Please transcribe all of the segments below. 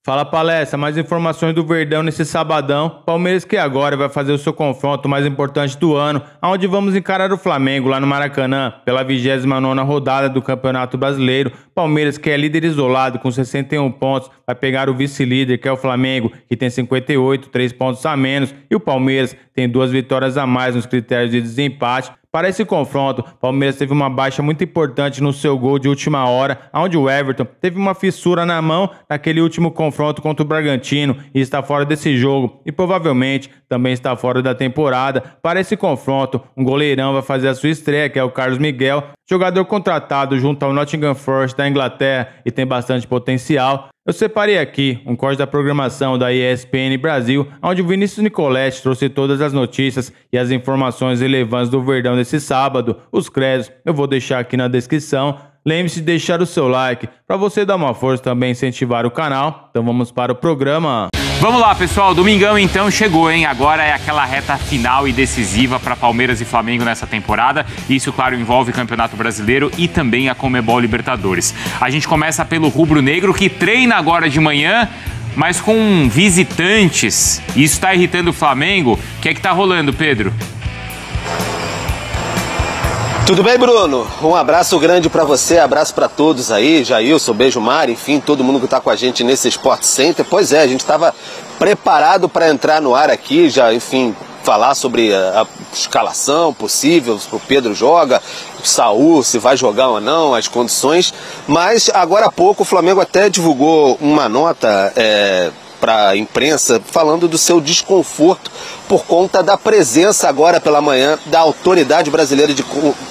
Fala Palestra, mais informações do Verdão nesse sabadão. Palmeiras que agora vai fazer o seu confronto mais importante do ano, onde vamos encarar o Flamengo lá no Maracanã, pela 29ª rodada do Campeonato Brasileiro. Palmeiras, que é líder isolado com 61 pontos, vai pegar o vice-líder, que é o Flamengo, que tem 58, 3 pontos a menos, e o Palmeiras tem 2 vitórias a mais nos critérios de desempate. Para esse confronto, o Palmeiras teve uma baixa muito importante no seu gol de última hora, onde o Everton teve uma fissura na mão naquele último confronto contra o Bragantino e está fora desse jogo e provavelmente também está fora da temporada. Para esse confronto, um goleirão vai fazer a sua estreia, que é o Carlos Miguel, jogador contratado junto ao Nottingham Forest da Inglaterra e tem bastante potencial. Eu separei aqui um corte da programação da ESPN Brasil, onde o Vinícius Nicoletti trouxe todas as notícias e as informações relevantes do Verdão desse sábado. Os créditos eu vou deixar aqui na descrição. Lembre-se de deixar o seu like para você dar uma força também, incentivar o canal. Então vamos para o programa. Vamos lá, pessoal. Domingão então chegou, hein? Agora é aquela reta final e decisiva para Palmeiras e Flamengo nessa temporada. Isso, claro, envolve o Campeonato Brasileiro e também a Conmebol Libertadores. A gente começa pelo rubro-negro, que treina agora de manhã, mas com visitantes. Isso está irritando o Flamengo. O que é que tá rolando, Pedro? Tudo bem, Bruno? Um abraço grande pra você, abraço pra todos aí, Jailson, Beijo Mar, enfim, todo mundo que tá com a gente nesse Sport Center. Pois é, a gente tava preparado para entrar no ar aqui, já, enfim, falar sobre a escalação possível, se o Pedro joga, o Saúl, se vai jogar ou não, as condições, mas agora há pouco o Flamengo até divulgou uma nota para a imprensa falando do seu desconforto por conta da presença agora pela manhã da Autoridade Brasileira de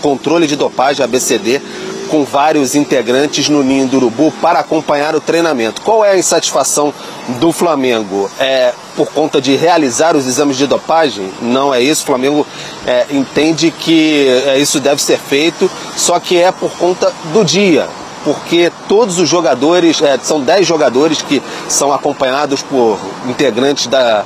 Controle de Dopagem, ABCD, com vários integrantes no Ninho do Urubu para acompanhar o treinamento. Qual é a insatisfação do Flamengo? É por conta de realizar os exames de dopagem? Não é isso. O Flamengo entende que isso deve ser feito, só que é por conta do dia. Porque todos os jogadores, são 10 jogadores que são acompanhados por integrantes da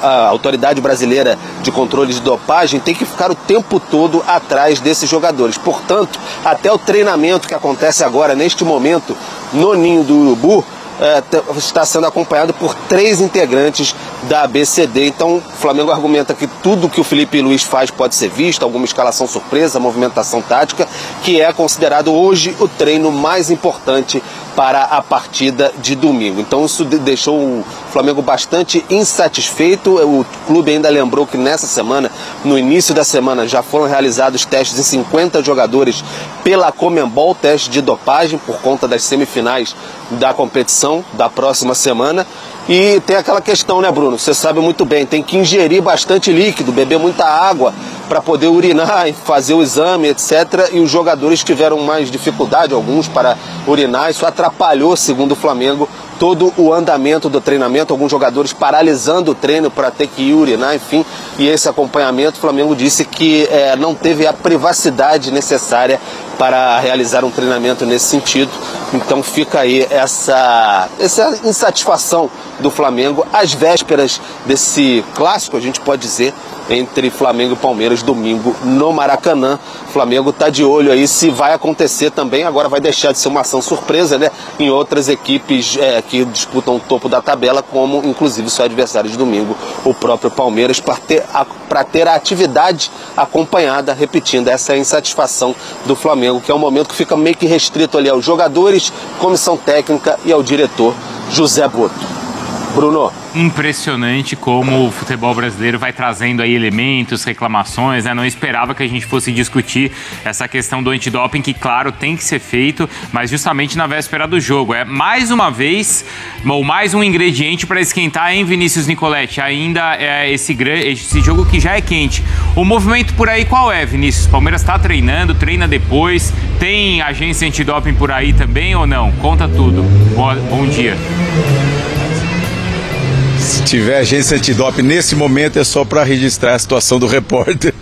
a Autoridade Brasileira de Controle de Dopagem, tem que ficar o tempo todo atrás desses jogadores. Portanto, até o treinamento que acontece agora, neste momento, no Ninho do Urubu, está sendo acompanhado por 3 integrantes da ABCD. Então o Flamengo argumenta que tudo que o Felipe Luiz faz pode ser visto, alguma escalação surpresa, movimentação tática, que é considerado hoje o treino mais importante para a partida de domingo. Então isso deixou o Flamengo bastante insatisfeito. O clube ainda lembrou que nessa semana, no início da semana, já foram realizados testes em 50 jogadores pela Conmebol, teste de dopagem por conta das semifinais da competição da próxima semana. E tem aquela questão, né, Bruno? Você sabe muito bem, tem que ingerir bastante líquido, beber muita água para poder urinar, fazer o exame, etc. E os jogadores tiveram mais dificuldade, alguns, para urinar. Isso atrapalhou, segundo o Flamengo, todo o andamento do treinamento, alguns jogadores paralisando o treino para ter que ir urinar, enfim. E esse acompanhamento, o Flamengo disse que não teve a privacidade necessária para realizar um treinamento nesse sentido. Então fica aí essa insatisfação do Flamengo às vésperas desse clássico, a gente pode dizer, entre Flamengo e Palmeiras, domingo no Maracanã. O Flamengo está de olho aí se vai acontecer também. Agora vai deixar de ser uma ação surpresa, né, em outras equipes que disputam o topo da tabela, como inclusive seu adversário de domingo, o próprio Palmeiras, para ter a atividade acompanhada. Repetindo, essa é a insatisfação do Flamengo, que é um momento que fica meio que restrito ali aos jogadores, comissão técnica e ao diretor José Boto. Bruno. Impressionante como o futebol brasileiro vai trazendo aí elementos, reclamações, né? Não esperava que a gente fosse discutir essa questão do antidoping, que, claro, tem que ser feito, mas justamente na véspera do jogo. É mais uma vez, ou mais um ingrediente para esquentar, hein, Vinícius Nicoletti? Ainda é esse jogo que já é quente. O movimento por aí qual é, Vinícius? Palmeiras está treinando, treina depois, tem agência antidoping por aí também ou não? Conta tudo. Bom dia. Se tiver agência antidoping nesse momento é só para registrar a situação do repórter,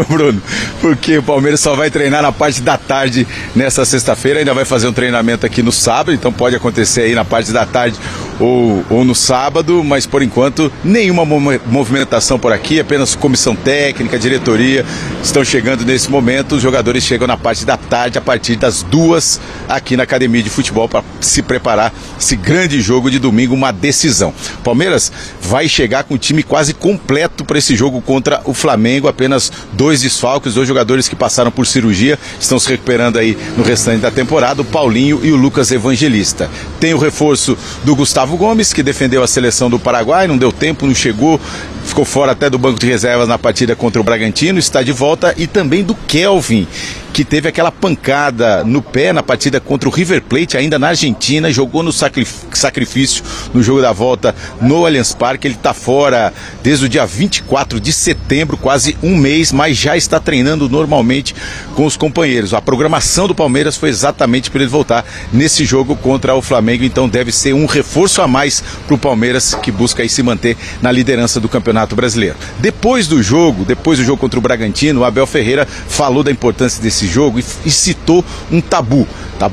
Bruno, porque o Palmeiras só vai treinar na parte da tarde nessa sexta-feira, ainda vai fazer um treinamento aqui no sábado, então pode acontecer aí na parte da tarde ou no sábado, mas por enquanto nenhuma movimentação por aqui, apenas comissão técnica, diretoria estão chegando nesse momento. Os jogadores chegam na parte da tarde, a partir das 2 aqui na academia de futebol, para se preparar esse grande jogo de domingo, uma decisão. Palmeiras vai chegar com o time quase completo para esse jogo contra o Flamengo, apenas 2 desfalques, 2 jogadores que passaram por cirurgia, estão se recuperando aí no restante da temporada, o Paulinho e o Lucas Evangelista. Tem o reforço do Gustavo Gomes, que defendeu a seleção do Paraguai, não deu tempo, não chegou, ficou fora até do banco de reservas na partida contra o Bragantino, está de volta, e também do Kelvin, que teve aquela pancada no pé na partida contra o River Plate, ainda na Argentina, jogou no sacrifício no jogo da volta no Allianz Parque. Ele está fora desde o dia 24 de setembro, quase um mês, mas já está treinando normalmente com os companheiros. A programação do Palmeiras foi exatamente para ele voltar nesse jogo contra o Flamengo, então deve ser um reforço a mais para o Palmeiras, que busca aí se manter na liderança do Campeonato Brasileiro. Depois do jogo contra o Bragantino, o Abel Ferreira falou da importância desse jogo e citou um tabu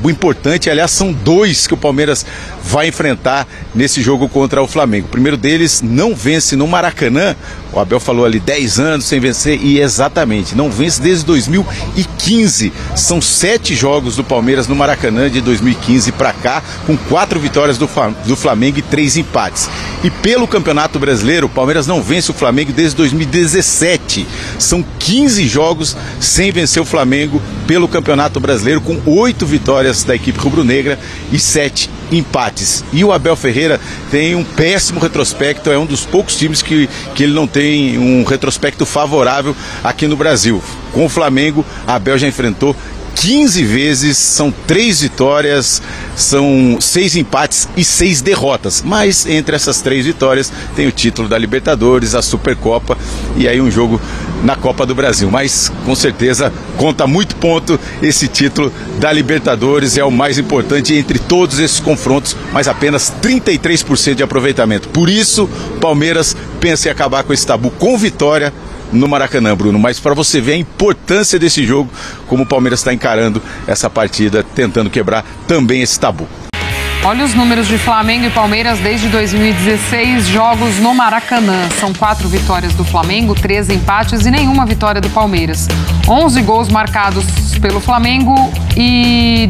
importante. Aliás, são 2 que o Palmeiras vai enfrentar nesse jogo contra o Flamengo. O primeiro deles, não vence no Maracanã. O Abel falou ali 10 anos sem vencer, e exatamente, não vence desde 2015. São 7 jogos do Palmeiras no Maracanã de 2015 para cá, com 4 vitórias do Flamengo e 3 empates. E pelo Campeonato Brasileiro, o Palmeiras não vence o Flamengo desde 2017. São 15 jogos sem vencer o Flamengo pelo Campeonato Brasileiro, com 8 vitórias da equipe rubro-negra e 7 empates. E o Abel Ferreira tem um péssimo retrospecto, é um dos poucos times que ele não tem um retrospecto favorável aqui no Brasil. Com o Flamengo, a Abel já enfrentou 15 vezes, são 3 vitórias, são 6 empates e 6 derrotas. Mas entre essas 3 vitórias tem o título da Libertadores, a Supercopa e aí um jogo na Copa do Brasil. Mas com certeza conta muito ponto esse título da Libertadores, é o mais importante entre todos esses confrontos, mas apenas 33% de aproveitamento. Por isso, Palmeiras pensa em acabar com esse tabu com vitória no Maracanã, Bruno. Mas para você ver a importância desse jogo, como o Palmeiras está encarando essa partida, tentando quebrar também esse tabu. Olha os números de Flamengo e Palmeiras desde 2016, jogos no Maracanã. São 4 vitórias do Flamengo, 13 empates e nenhuma vitória do Palmeiras. 11 gols marcados pelo Flamengo e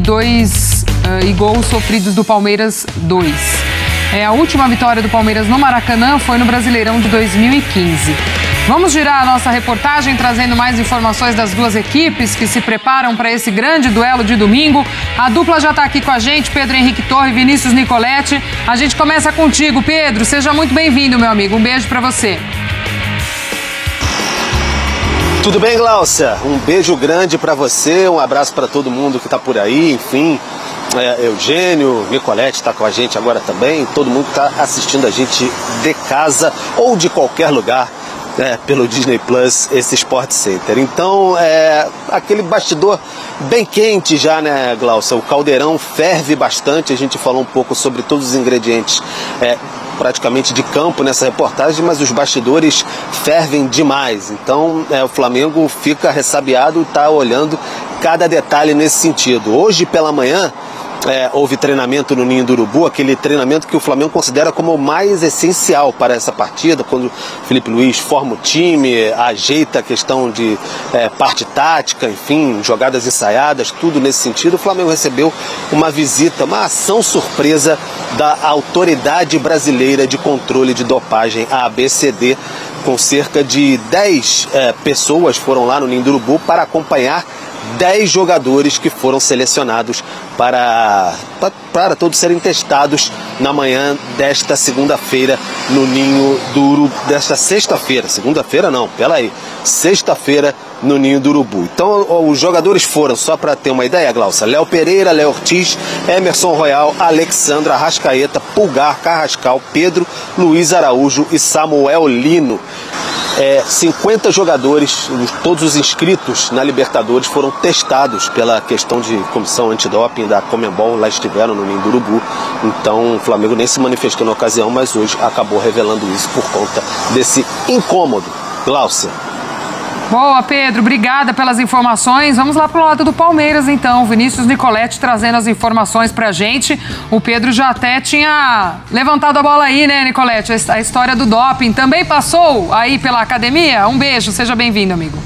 gols sofridos do Palmeiras, 2. A última vitória do Palmeiras no Maracanã foi no Brasileirão de 2015. Vamos girar a nossa reportagem trazendo mais informações das 2 equipes que se preparam para esse grande duelo de domingo. A dupla já está aqui com a gente, Pedro Henrique Torre e Vinícius Nicoletti. A gente começa contigo, Pedro. Seja muito bem-vindo, meu amigo. Um beijo para você. Tudo bem, Glaucia? Um beijo grande para você, um abraço para todo mundo que está por aí, enfim. Eugênio, Nicoletti está com a gente agora também, todo mundo que está assistindo a gente de casa ou de qualquer lugar. Pelo Disney Plus, esse Sport Center. Então, aquele bastidor bem quente já, né, Glaucia? O caldeirão ferve bastante. A gente falou um pouco sobre todos os ingredientes praticamente de campo nessa reportagem, mas os bastidores fervem demais. Então, o Flamengo fica ressabiado e está olhando cada detalhe nesse sentido. Hoje pela manhã, houve treinamento no Ninho do Urubu, aquele treinamento que o Flamengo considera como o mais essencial para essa partida, quando o Felipe Luiz forma o time, ajeita a questão de parte tática, enfim, jogadas ensaiadas, tudo nesse sentido. O Flamengo recebeu uma visita, uma ação surpresa da Autoridade Brasileira de Controle de Dopagem, a ABCD, com cerca de 10 pessoas foram lá no Ninho do Urubu para acompanhar 10 jogadores que foram selecionados para todos serem testados na manhã desta segunda-feira no Ninho do Urubu. Desta sexta-feira, segunda-feira não, sexta-feira no Ninho do Urubu. Então os jogadores foram, só para ter uma ideia, Glaucia: Léo Pereira, Léo Ortiz, Emerson Royal, Alexandra, Arrascaeta, Pulgar, Carrascal, Pedro, Luiz Araújo e Samuel Lino. 50 jogadores, todos os inscritos na Libertadores, foram testados pela questão de comissão antidoping da Conmebol, lá estiveram no Ninho do Urubu. Então o Flamengo nem se manifestou na ocasião, mas hoje acabou revelando isso por conta desse incômodo. Glaucia. Boa, Pedro, obrigada pelas informações. Vamos lá pro lado do Palmeiras, então. Vinícius Nicoletti trazendo as informações pra gente. O Pedro já até tinha levantado a bola aí, né, Nicoletti? A história do doping também passou aí pela academia? Um beijo, seja bem-vindo, amigo.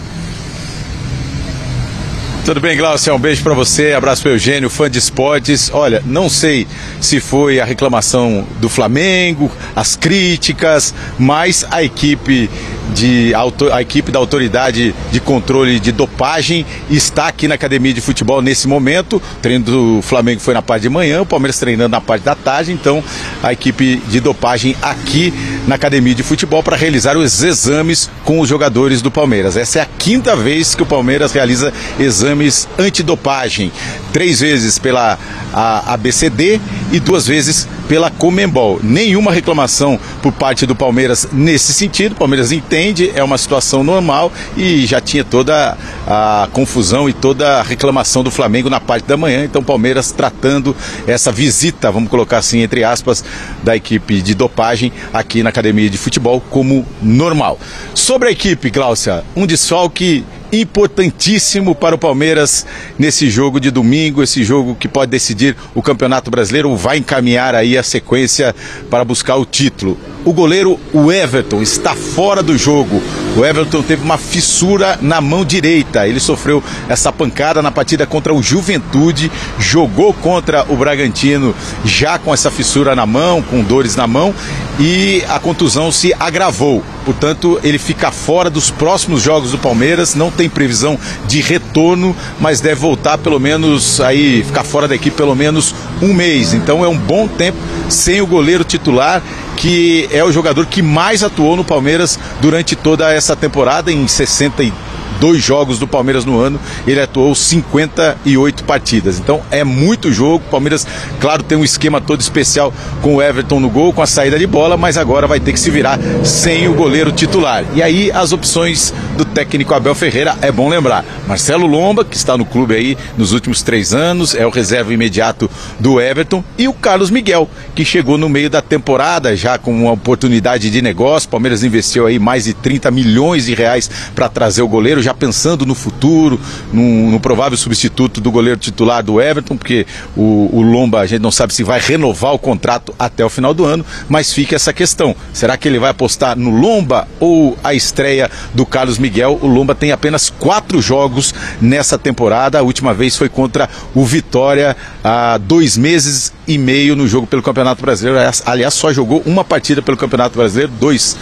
Tudo bem, Glaucia? Um beijo para você, abraço para o Eugênio, fã de esportes. Olha, não sei se foi a reclamação do Flamengo, as críticas, mas a equipe da Autoridade de Controle de Dopagem está aqui na academia de futebol nesse momento. O treino do Flamengo foi na parte de manhã, o Palmeiras treinando na parte da tarde, então a equipe de dopagem aqui na academia de futebol para realizar os exames com os jogadores do Palmeiras. Essa é a 5ª vez que o Palmeiras realiza exames antidopagem, 3 vezes pela ABCD e 2 vezes pela Conmebol. Nenhuma reclamação por parte do Palmeiras nesse sentido. O Palmeiras entende, é uma situação normal e já tinha toda a confusão e toda a reclamação do Flamengo na parte da manhã. Então o Palmeiras tratando essa visita, vamos colocar assim entre aspas, da equipe de dopagem aqui na academia de futebol como normal. Sobre a equipe, Glaucia, um desfalque importantíssimo para o Palmeiras nesse jogo de domingo, esse jogo que pode decidir o Campeonato Brasileiro, vai encaminhar aí a sequência para buscar o título. O goleiro, o Everton, está fora do jogo. O Everton teve uma fissura na mão direita. Ele sofreu essa pancada na partida contra o Juventude, jogou contra o Bragantino já com essa fissura na mão, com dores na mão, e a contusão se agravou. Portanto, ele fica fora dos próximos jogos do Palmeiras, não tem previsão de retorno, mas deve voltar pelo menos aí, ficar fora da equipe pelo menos 1 mês. Então é um bom tempo sem o goleiro titular, que é o jogador que mais atuou no Palmeiras durante toda essa temporada. Em 62 jogos do Palmeiras no ano, ele atuou 58 partidas. Então é muito jogo. O Palmeiras, claro, tem um esquema todo especial com o Everton no gol, com a saída de bola, mas agora vai ter que se virar sem o goleiro titular. E aí as opções do técnico Abel Ferreira, é bom lembrar: Marcelo Lomba, que está no clube aí nos últimos 3 anos, é o reserva imediato do Everton, e o Carlos Miguel, que chegou no meio da temporada já com uma oportunidade de negócio. O Palmeiras investiu aí mais de 30 milhões de reais para trazer o goleiro, já pensando no futuro, no provável substituto do goleiro titular do Everton, porque o Lomba, a gente não sabe se vai renovar o contrato até o final do ano, mas fica essa questão: será que ele vai apostar no Lomba ou a estreia do Carlos Miguel? O Lomba tem apenas 4 jogos nessa temporada, a última vez foi contra o Vitória há 2 meses e meio no jogo pelo Campeonato Brasileiro. Aliás, só jogou uma partida pelo Campeonato Brasileiro, dois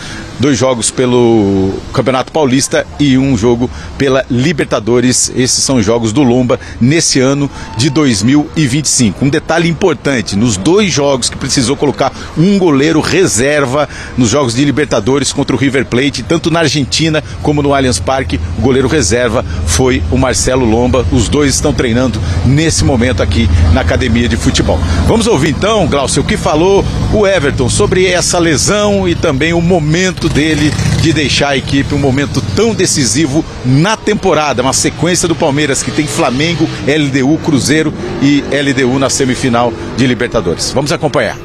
jogos pelo Campeonato Paulista e 1 jogo pela Libertadores. Esses são os jogos do Lomba nesse ano de 2025. Um detalhe importante: nos 2 jogos que precisou colocar um goleiro reserva, nos jogos de Libertadores contra o River Plate, tanto na Argentina como no Allianz Parque, o goleiro reserva foi o Marcelo Lomba. Os 2 estão treinando nesse momento aqui na academia de futebol. Vamos ouvir então, Glaucia, o que falou o Everton sobre essa lesão e também o momento dele de deixar a equipe, um momento tão decisivo na temporada, uma sequência do Palmeiras que tem Flamengo, LDU, Cruzeiro e LDU na semifinal de Libertadores. Vamos acompanhar.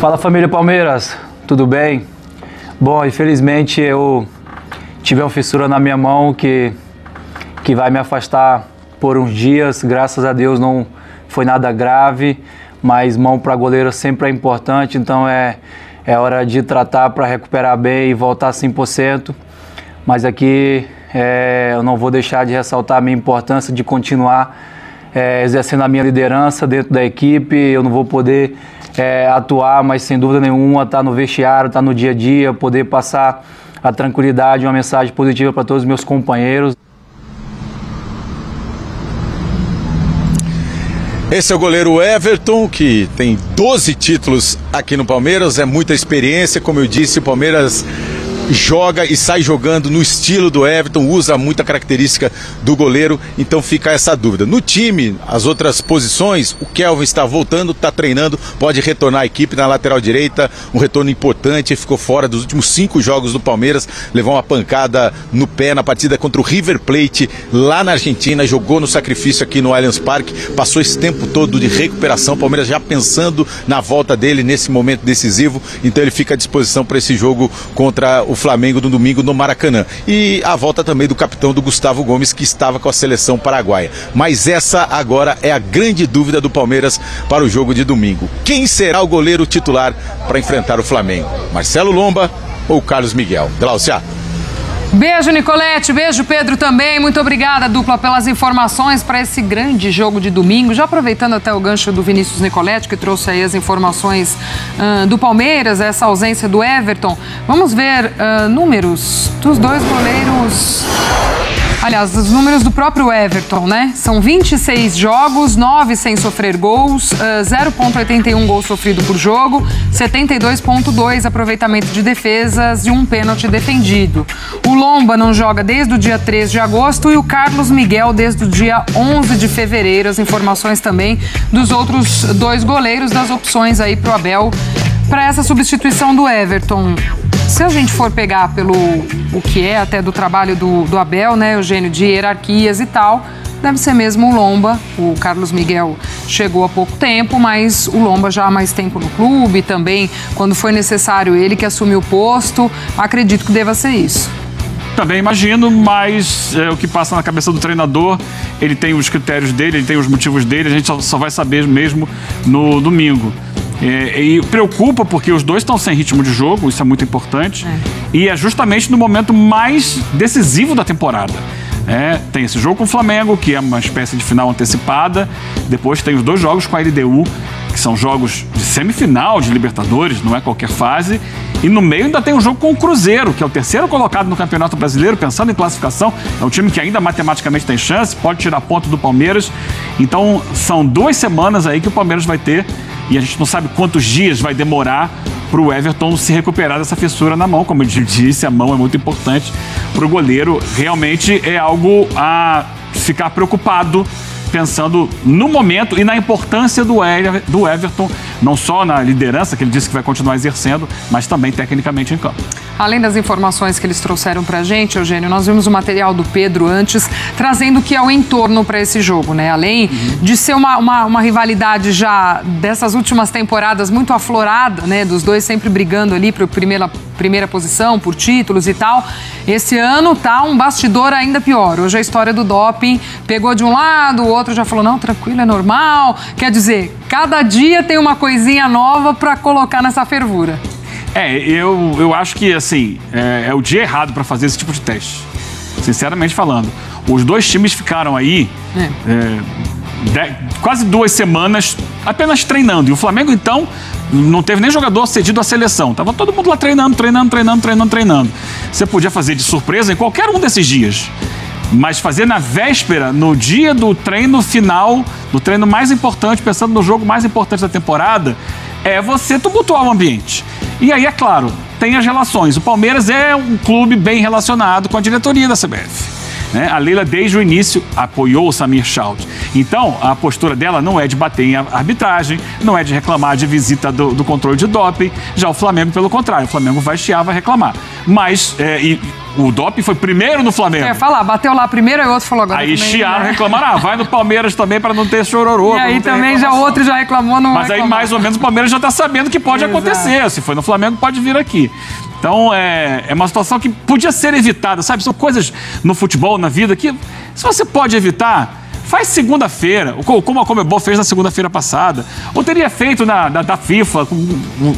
Fala, família Palmeiras, tudo bem? Bom, infelizmente eu tive uma fissura na minha mão que vai me afastar por uns dias. Graças a Deus não foi nada grave, mas mão para goleiro sempre é importante, então é hora de tratar para recuperar bem e voltar 100%. Mas aqui eu não vou deixar de ressaltar a minha importância de continuar exercendo a minha liderança dentro da equipe. Eu não vou poder atuar, mas sem dúvida nenhuma estar no vestiário, estar no dia a dia, poder passar a tranquilidade, uma mensagem positiva para todos os meus companheiros. Esse é o goleiro Everton, que tem 12 títulos aqui no Palmeiras, é muita experiência. Como eu disse, o Palmeiras joga e sai jogando no estilo do Everton, usa muita característica do goleiro, então fica essa dúvida. No time, as outras posições, o Kelvin está voltando, está treinando, pode retornar à equipe na lateral direita, um retorno importante, ficou fora dos últimos 5 jogos do Palmeiras, levou uma pancada no pé na partida contra o River Plate lá na Argentina, jogou no sacrifício aqui no Allianz Parque, passou esse tempo todo de recuperação, o Palmeiras já pensando na volta dele nesse momento decisivo, então ele fica à disposição para esse jogo contra o Flamengo no domingo no Maracanã. E a volta também do capitão do Gustavo Gomes, que estava com a seleção paraguaia. Mas essa agora é a grande dúvida do Palmeiras para o jogo de domingo. Quem será o goleiro titular para enfrentar o Flamengo? Marcelo Lomba ou Carlos Miguel? Glaucia. Beijo, Nicolete. Beijo, Pedro, também. Muito obrigada, dupla, pelas informações para esse grande jogo de domingo. Já aproveitando até o gancho do Vinícius Nicolete, que trouxe aí as informações do Palmeiras, essa ausência do Everton. Vamos ver números dos dois goleiros. Aliás, os números do próprio Everton, né? São 26 jogos, 9 sem sofrer gols, 0,81 gol sofrido por jogo, 72,2 aproveitamento de defesas e um pênalti defendido. O Lomba não joga desde o dia 3 de agosto e o Carlos Miguel desde o dia 11 de fevereiro. As informações também dos outros dois goleiros, das opções aí pro Abel para essa substituição do Everton. Se a gente for pegar pelo o que é até do trabalho do Abel, né, Eugênio, de hierarquias e tal, deve ser mesmo o Lomba. O Carlos Miguel chegou há pouco tempo, mas o Lomba já há mais tempo no clube, também quando foi necessário ele que assumiu o posto. Acredito que deva ser isso. Também imagino, mas o que passa na cabeça do treinador, ele tem os critérios dele, ele tem os motivos dele, a gente só vai saber mesmo no domingo. E preocupa porque os dois estão sem ritmo de jogo, isso é muito importante, e é justamente no momento mais decisivo da temporada. Tem esse jogo com o Flamengo, que é uma espécie de final antecipada, depois tem os dois jogos com a LDU, que são jogos de semifinal de Libertadores, não é qualquer fase, e no meio ainda tem um jogo com o Cruzeiro, que é o terceiro colocado no Campeonato Brasileiro, pensando em classificação, é um time que ainda matematicamente tem chance, pode tirar ponto do Palmeiras, então são 2 semanas aí que o Palmeiras vai ter, e a gente não sabe quantos dias vai demorar para o Everton se recuperar dessa fissura na mão. Como eu disse, a mão é muito importante para o goleiro. Realmente é algo a ficar preocupado, pensando no momento e na importância do Everton, não só na liderança, que ele disse que vai continuar exercendo, mas também tecnicamente em campo. Além das informações que eles trouxeram pra gente, Eugênio, nós vimos o material do Pedro antes, trazendo o que é o entorno para esse jogo, né? Além de ser uma rivalidade já dessas últimas temporadas muito aflorada, né? Dos dois sempre brigando ali para primeira posição, por títulos e tal. Esse ano tá um bastidor ainda pior. Hoje a história do doping pegou de um lado, o outro já falou, não, tranquilo, é normal. Quer dizer, cada dia tem uma coisinha nova para colocar nessa fervura. Eu acho que, assim, é o dia errado para fazer esse tipo de teste. Sinceramente falando. Os dois times ficaram aí quase 2 semanas apenas treinando. E o Flamengo, então, não teve nem jogador cedido à seleção. Tava todo mundo lá treinando. Você podia fazer de surpresa em qualquer um desses dias. Mas fazer na véspera, no dia do treino final, do treino mais importante, pensando no jogo mais importante da temporada, é você tumultuar o ambiente. E aí, é claro, tem as relações. O Palmeiras é um clube bem relacionado com a diretoria da CBF. Né? A Leila, desde o início, apoiou o Samir Chaud. Então, a postura dela não é de bater em arbitragem, não é de reclamar de visita do controle de doping. Já o Flamengo, pelo contrário, o Flamengo vai chiar, vai reclamar. Mas o doping foi primeiro no Flamengo. Falar, bateu lá primeiro, aí o outro falou agora. Aí chiaram, reclamaram, vai no Palmeiras também para não ter chororô. E aí também já outro já reclamou, não Mas aí mais ou menos o Palmeiras já está sabendo que pode acontecer. Se foi no Flamengo, pode vir aqui. Então, é uma situação que podia ser evitada, sabe? São coisas no futebol, na vida, que se você pode evitar, faz segunda-feira, como a Conmebol fez na segunda-feira passada. Ou teria feito da FIFA, com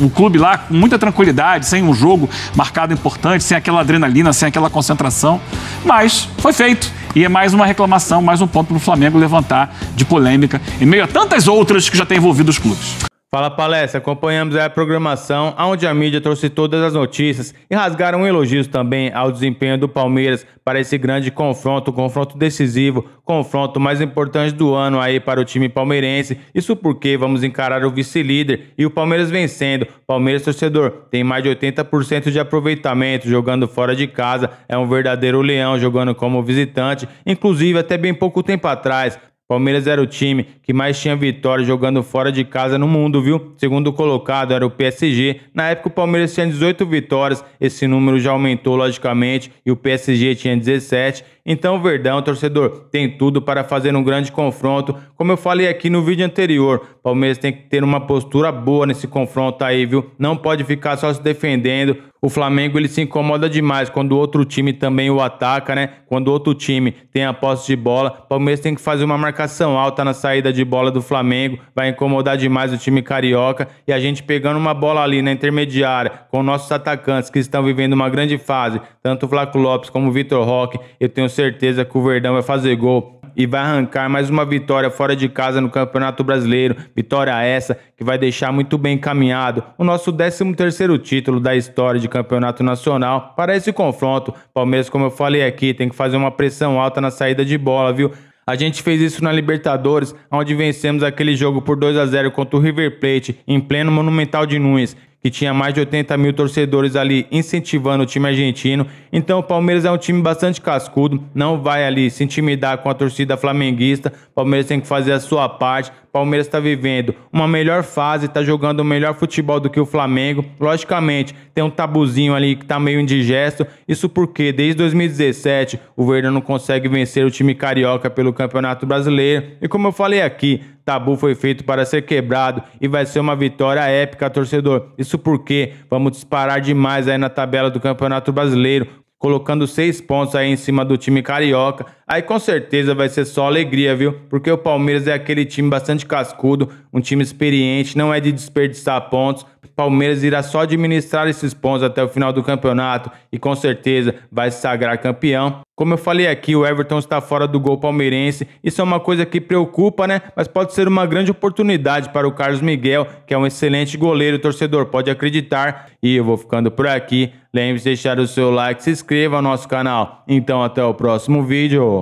o clube lá, com muita tranquilidade, sem um jogo marcado importante, sem aquela adrenalina, sem aquela concentração. Mas foi feito. E é mais uma reclamação, mais um ponto para o Flamengo levantar de polêmica, em meio a tantas outras que já tem envolvido os clubes. Fala, Palestra, acompanhamos a programação, onde a mídia trouxe todas as notícias e rasgaram elogios também ao desempenho do Palmeiras para esse grande confronto decisivo, confronto mais importante do ano aí para o time palmeirense. Isso porque vamos encarar o vice-líder e o Palmeiras vencendo. Palmeiras, torcedor, tem mais de 80% de aproveitamento jogando fora de casa, é um verdadeiro leão jogando como visitante, inclusive até bem pouco tempo atrás Palmeiras era o time que mais tinha vitórias jogando fora de casa no mundo, viu? Segundo colocado era o PSG. Na época o Palmeiras tinha 18 vitórias, esse número já aumentou logicamente e o PSG tinha 17. Então o Verdão, torcedor, tem tudo para fazer um grande confronto. Como eu falei aqui no vídeo anterior, o Palmeiras tem que ter uma postura boa nesse confronto aí, viu? Não pode ficar só se defendendo. O Flamengo ele se incomoda demais quando o outro time também o ataca, né? Quando o outro time tem a posse de bola, o Palmeiras tem que fazer uma marcação alta na saída de bola do Flamengo, vai incomodar demais o time carioca e a gente pegando uma bola ali na intermediária com nossos atacantes que estão vivendo uma grande fase, tanto o Flaco Lopes como o Vitor Roque, eu tenho certeza que o Verdão vai fazer gol e vai arrancar mais uma vitória fora de casa no Campeonato Brasileiro. Vitória essa que vai deixar muito bem encaminhado o nosso 13º título da história de Campeonato Nacional. Para esse confronto, Palmeiras, como eu falei aqui, tem que fazer uma pressão alta na saída de bola, viu? A gente fez isso na Libertadores, onde vencemos aquele jogo por 2-0 contra o River Plate, em pleno Monumental de Nunes, que tinha mais de 80 mil torcedores ali incentivando o time argentino. Então o Palmeiras é um time bastante cascudo, não vai ali se intimidar com a torcida flamenguista. O Palmeiras tem que fazer a sua parte. O Palmeiras está vivendo uma melhor fase, está jogando o melhor futebol do que o Flamengo. Logicamente, tem um tabuzinho ali que está meio indigesto. Isso porque desde 2017 o Verdão não consegue vencer o time carioca pelo Campeonato Brasileiro. E como eu falei aqui, tabu foi feito para ser quebrado e vai ser uma vitória épica, torcedor. Isso porque vamos disparar demais aí na tabela do Campeonato Brasileiro, colocando 6 pontos aí em cima do time carioca. Aí com certeza vai ser só alegria, viu? Porque o Palmeiras é aquele time bastante cascudo, um time experiente, não é de desperdiçar pontos. O Palmeiras irá só administrar esses pontos até o final do campeonato e com certeza vai se sagrar campeão. Como eu falei aqui, o Everton está fora do gol palmeirense. Isso é uma coisa que preocupa, né? Mas pode ser uma grande oportunidade para o Carlos Miguel, que é um excelente goleiro, torcedor, pode acreditar. E eu vou ficando por aqui. Lembre-se de deixar o seu like, se inscreva no nosso canal. Então até o próximo vídeo.